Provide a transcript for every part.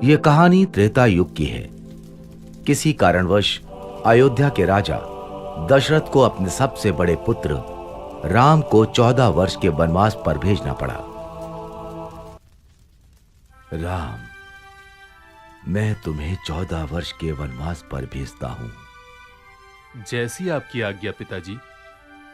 ये कहानी त्रेता युग की है। किसी कारणवश अयोध्या के राजा दशरथ को अपने सबसे बड़े पुत्र राम को 14 वर्ष के वनवास पर भेजना पड़ा। राम, मैं तुम्हें 14 वर्ष के वनवास पर भेजता हूं। जैसी आपकी आज्ञा पिताजी,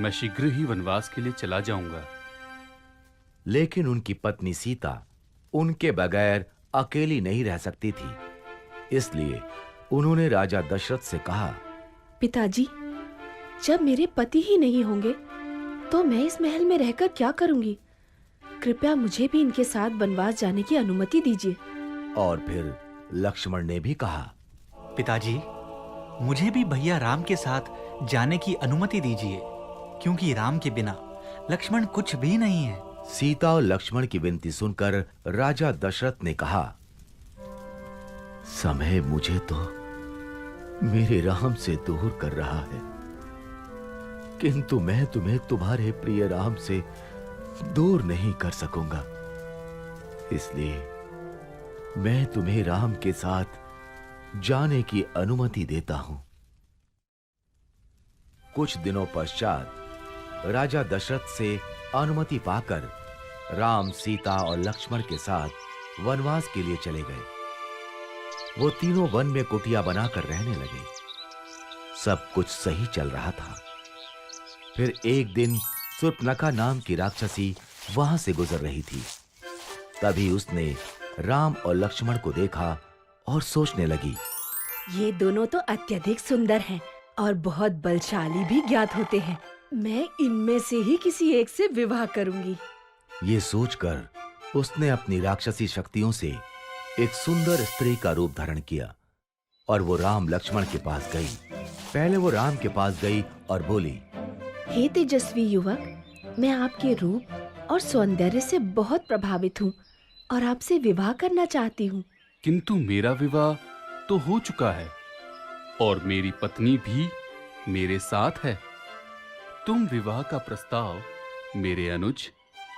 मैं शीघ्र ही वनवास के लिए चला जाऊंगा। लेकिन उनकी पत्नी सीता उनके बगैर अकेली नहीं रह सकती थी, इसलिए उन्होंने राजा दशरथ से कहा, पिताजी, जब मेरे पति ही नहीं होंगे तो मैं इस महल में रहकर क्या करूंगी? कृपया मुझे भी इनके साथ वनवास जाने की अनुमति दीजिए। और फिर लक्ष्मण ने भी कहा, पिताजी, मुझे भी भैया राम के साथ जाने की अनुमति दीजिए, क्योंकि राम के बिना लक्ष्मण कुछ भी नहीं है। सीता और लक्ष्मण की विनती सुनकर राजा दशरथ ने कहा, समय मुझे तो मेरे राम से दूर कर रहा है, किंतु मैं तुम्हें तुम्हारे प्रिय राम से दूर नहीं कर सकूंगा। इसलिए मैं तुम्हें राम के साथ जाने की अनुमति देता हूं। कुछ दिनों पश्चात राजा दशरथ से अनुमति पाकर राम, सीता और लक्ष्मण के साथ वनवास के लिए चले गए। वो तीनों वन में कुटिया बनाकर रहने लगे। सब कुछ सही चल रहा था। फिर एक दिन शूर्पणखा नाम की राक्षसी वहां से गुजर रही थी। तभी उसने राम और लक्ष्मण को देखा और सोचने लगी, ये दोनों तो अत्यधिक सुंदर हैं और बहुत बलशाली भी ज्ञात होते हैं। मैं इनमें से ही किसी एक से विवाह करूंगी। ये सोचकर उसने अपनी राक्षसी शक्तियों से एक सुंदर स्त्री का रूप धारण किया और वो राम लक्ष्मण के पास गई। पहले वो राम के पास गई और बोली, हे तेजस्वी युवक, मैं आपके रूप और सौंदर्य से बहुत प्रभावित हूँ और आपसे विवाह करना चाहती हूँ। किंतु मेरा विवाह तो हो चुका है और मेरी पत्नी भी मेरे साथ है। तुम विवाह का प्रस्ताव मेरे अनुज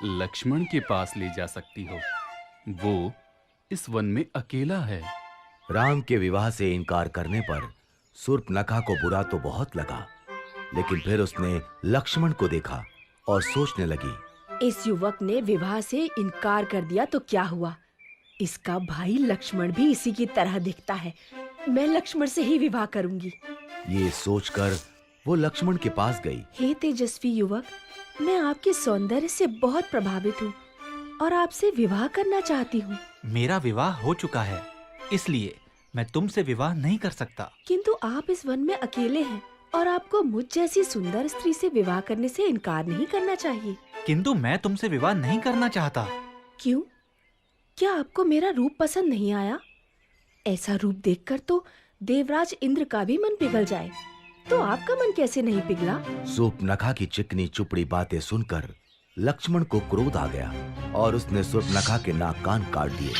लक्ष्मण के पास ले जा सकती हो। वो इस वन में अकेला है। राम के विवाह से इनकार करने पर शूर्पणखा को बुरा तो बहुत लगा, लेकिन फिर उसने लक्ष्मण को देखा और सोचने लगी, इस युवक ने विवाह से इनकार कर दिया तो क्या हुआ? इसका भाई लक्ष्मण भी इसी की तरह दिखता है। मैं लक्ष्मण से ही विवाह करूंगी। ये सोचकर वो लक्ष्मण के पास गई। हे तेजस्वी युवक, मैं आपके सौंदर्य से बहुत प्रभावित हूँ और आपसे विवाह करना चाहती हूँ। मेरा विवाह हो चुका है, इसलिए मैं तुमसे विवाह नहीं कर सकता। किंतु आप इस वन में अकेले हैं और आपको मुझ जैसी सुंदर स्त्री से विवाह करने से इनकार नहीं करना चाहिए। किंतु मैं तुमसे विवाह नहीं करना चाहता। क्यों? क्या आपको मेरा रूप पसंद नहीं आया? ऐसा रूप देखकर तो देवराज इंद्र का भी मन पिघल जाए, तो आपका मन कैसे नहीं पिघला? शूर्पणखा की चिकनी चुपड़ी बातें सुनकर लक्ष्मण को क्रोध आ गया और उसने शूर्पणखा के नाक कान काट दिए।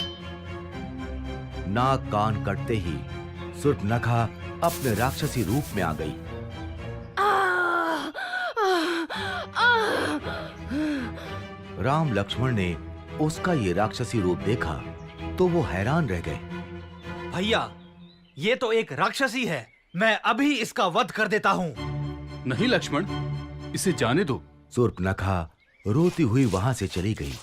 नाक कान कटते ही शूर्पणखा अपने राक्षसी रूप में आ गई। राम लक्ष्मण ने उसका ये राक्षसी रूप देखा तो वो हैरान रह गए। भैया, ये तो एक राक्षसी है। मैं अभी इसका वध कर देता हूँ। नहीं लक्ष्मण, इसे जाने दो। शूर्पणखा रोती हुई वहां से चली गई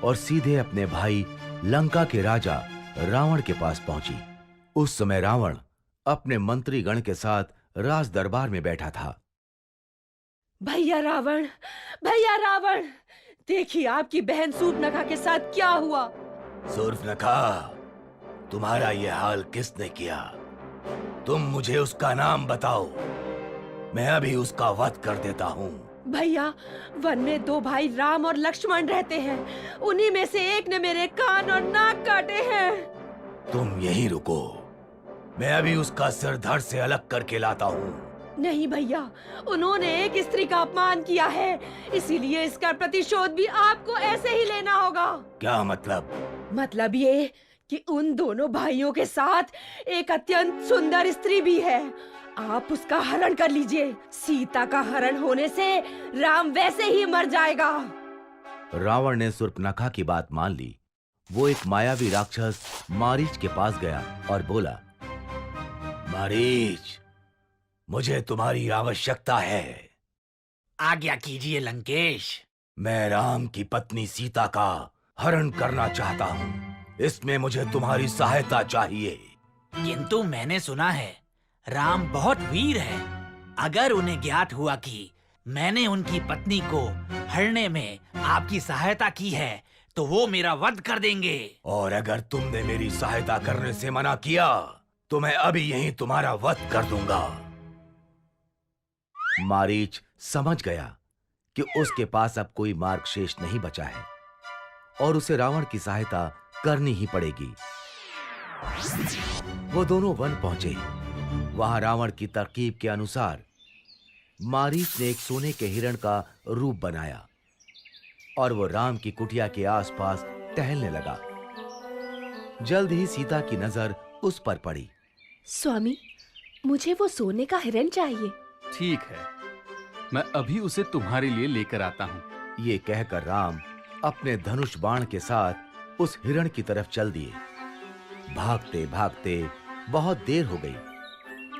और सीधे अपने भाई लंका के राजा रावण के पास पहुंची। उस समय रावण अपने मंत्रीगण के साथ राज दरबार में बैठा था। भैया रावण, देखिए आपकी बहन शूर्पणखा के साथ क्या हुआ। शूर्पणखा, तुम्हारा यह हाल किसने किया? तुम मुझे उसका नाम बताओ, मैं अभी उसका वध कर देता हूँ। भैया, वन में दो भाई राम और लक्ष्मण रहते हैं। उन्हीं में से एक ने मेरे कान और नाक काटे हैं। तुम यहीं रुको, मैं अभी उसका सिर धड़ से अलग करके लाता हूँ। नहीं भैया, उन्होंने एक स्त्री का अपमान किया है, इसीलिए इसका प्रतिशोध भी आपको ऐसे ही लेना होगा। क्या मतलब? मतलब ये कि उन दोनों भाइयों के साथ एक अत्यंत सुंदर स्त्री भी है। आप उसका हरण कर लीजिए। सीता का हरण होने से राम वैसे ही मर जाएगा। रावण ने शूर्पणखा की बात मान ली वो एक मायावी राक्षस मारीच के पास गया और बोला, मारीच, मुझे तुम्हारी आवश्यकता है। आज्ञा कीजिए लंकेश। मैं राम की पत्नी सीता का हरण करना चाहता हूँ। इसमें मुझे तुम्हारी सहायता चाहिए। किंतु मैंने सुना है राम बहुत वीर है। अगर उन्हें ज्ञात हुआ कि मैंने उनकी पत्नी को हरने में आपकी सहायता की है तो वो मेरा वध कर देंगे। और अगर तुमने मेरी सहायता करने से मना किया तो मैं अभी यहीं तुम्हारा वध कर दूंगा। मारीच समझ गया कि उसके पास अब कोई मार्ग शेष नहीं बचा है और उसे रावण की सहायता करनी ही पड़ेगी। वो दोनों वन पहुंचे। वहां रावण की तरकीब के अनुसार मारीच ने एक सोने के हिरण का रूप बनाया और वो राम की कुटिया के आसपास टहलने लगा। जल्द ही सीता की नजर उस पर पड़ी। स्वामी, मुझे वो सोने का हिरण चाहिए। ठीक है, मैं अभी उसे तुम्हारे लिए लेकर आता हूँ। ये कहकर राम अपने धनुष बाण के साथ उस हिरण की तरफ चल दिए। भागते भागते बहुत देर हो गई,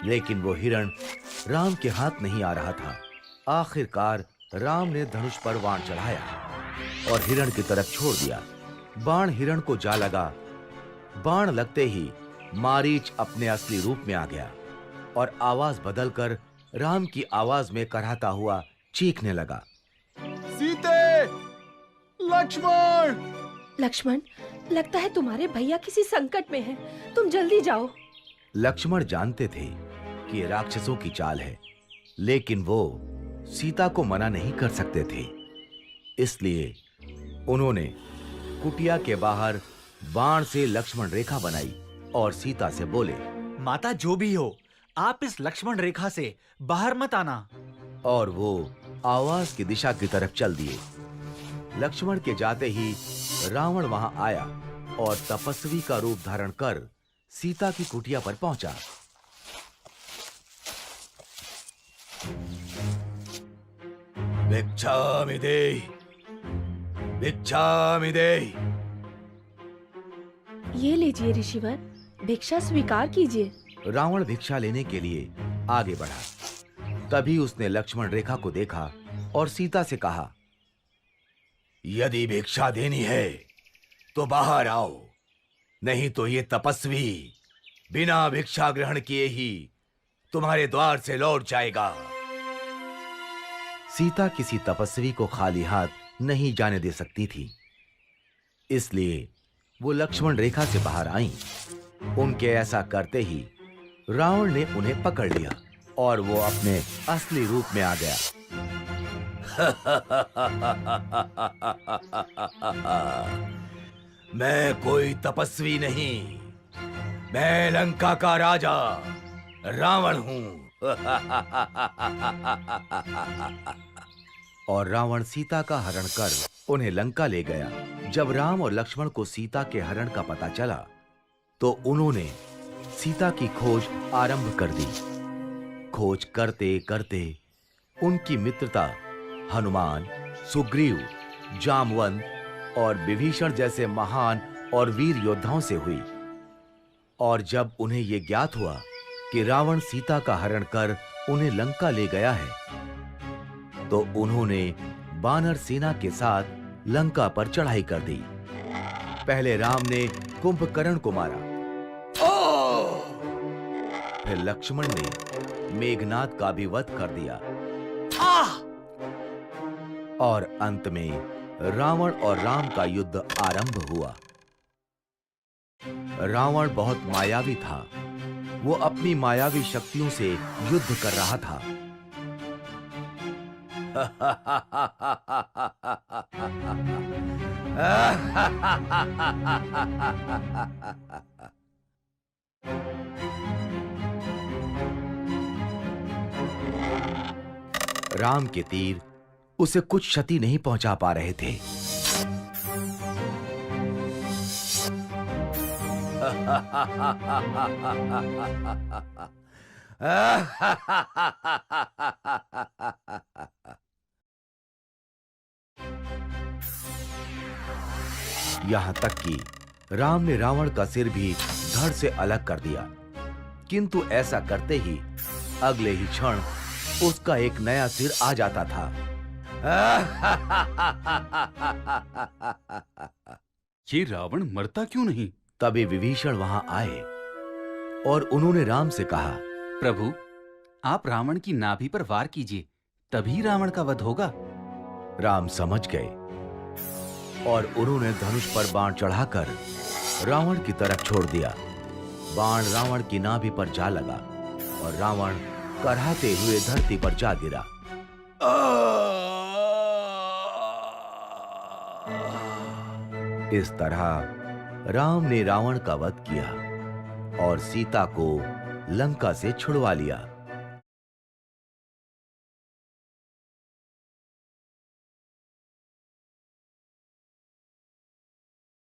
लेकिन वो हिरण राम के हाथ नहीं आ रहा था। आखिरकार राम ने धनुष पर बाण चढ़ाया और हिरण की तरफ छोड़ दिया। बाण हिरण को जा लगा। बाण लगते ही मारीच अपने असली रूप में आ गया और आवाज बदलकर राम की आवाज में कराहता हुआ चीखने लगा, सीते, लक्ष्मण! लक्ष्मण, लगता है तुम्हारे भैया किसी संकट में हैं। तुम जल्दी जाओ। लक्ष्मण जानते थे कि ये राक्षसों की चाल है, लेकिन वो सीता को मना नहीं कर सकते थे। इसलिए उन्होंने कुटिया के बाहर बाण से लक्ष्मण रेखा बनाई और सीता से बोले, माता जो भी हो, आप इस लक्ष्मण रेखा से बाहर मत आना। और वो आवाज की दिशा की तरफ चल दिए। लक्ष्मण के जाते ही रावण वहां आया और तपस्वी का रूप धारण कर सीता की कुटिया पर पहुंचा। भिक्षामि देहि, भिक्षामि देहि। ये लीजिए ऋषिवर, भिक्षा स्वीकार कीजिए। रावण भिक्षा लेने के लिए आगे बढ़ा। तभी उसने लक्ष्मण रेखा को देखा और सीता से कहा, यदि भिक्षा देनी है तो बाहर आओ, नहीं तो ये तपस्वी बिना भिक्षा ग्रहण किए ही तुम्हारे द्वार से लौट जाएगा। सीता किसी तपस्वी को खाली हाथ नहीं जाने दे सकती थी, इसलिए वो लक्ष्मण रेखा से बाहर आईं। उनके ऐसा करते ही रावण ने उन्हें पकड़ लिया और वो अपने असली रूप में आ गया। मैं कोई तपस्वी नहीं, मैं लंका का राजा रावण हूं। और रावण सीता का हरण कर उन्हें लंका ले गया। जब राम और लक्ष्मण को सीता के हरण का पता चला तो उन्होंने सीता की खोज आरंभ कर दी। खोज करते करते उनकी मित्रता हनुमान, सुग्रीव, जामवंत और विभीषण जैसे महान और वीर योद्धाओं से हुई। और जब उन्हें यह ज्ञात हुआ कि रावण सीता का हरण कर उन्हें लंका ले गया है, तो उन्होंने वानर सेना के साथ लंका पर चढ़ाई कर दी। पहले राम ने कुंभकर्ण को मारा, फिर लक्ष्मण ने मेघनाद का भी वध कर दिया और अंत में रावण और राम का युद्ध आरंभ हुआ। रावण बहुत मायावी था। वो अपनी मायावी शक्तियों से युद्ध कर रहा था। राम के तीर उसे कुछ क्षति नहीं पहुंचा पा रहे थे। यहां तक कि राम ने रावण का सिर भी धड़ से अलग कर दिया, किंतु ऐसा करते ही अगले ही क्षण उसका एक नया सिर आ जाता था। ये रावण मरता क्यों नहीं? तभी विभीषण वहां आए और उन्होंने राम से कहा, प्रभु, आप रावण की नाभि पर वार कीजिए, तभी रावण का वध होगा। राम समझ गए और उन्होंने धनुष पर बाण चढ़ाकर रावण की तरफ छोड़ दिया। बाण रावण की नाभि पर जा लगा और रावण कराहते हुए धरती पर जा गिरा। इस तरह राम ने रावण का वध किया और सीता को लंका से छुड़वा लिया।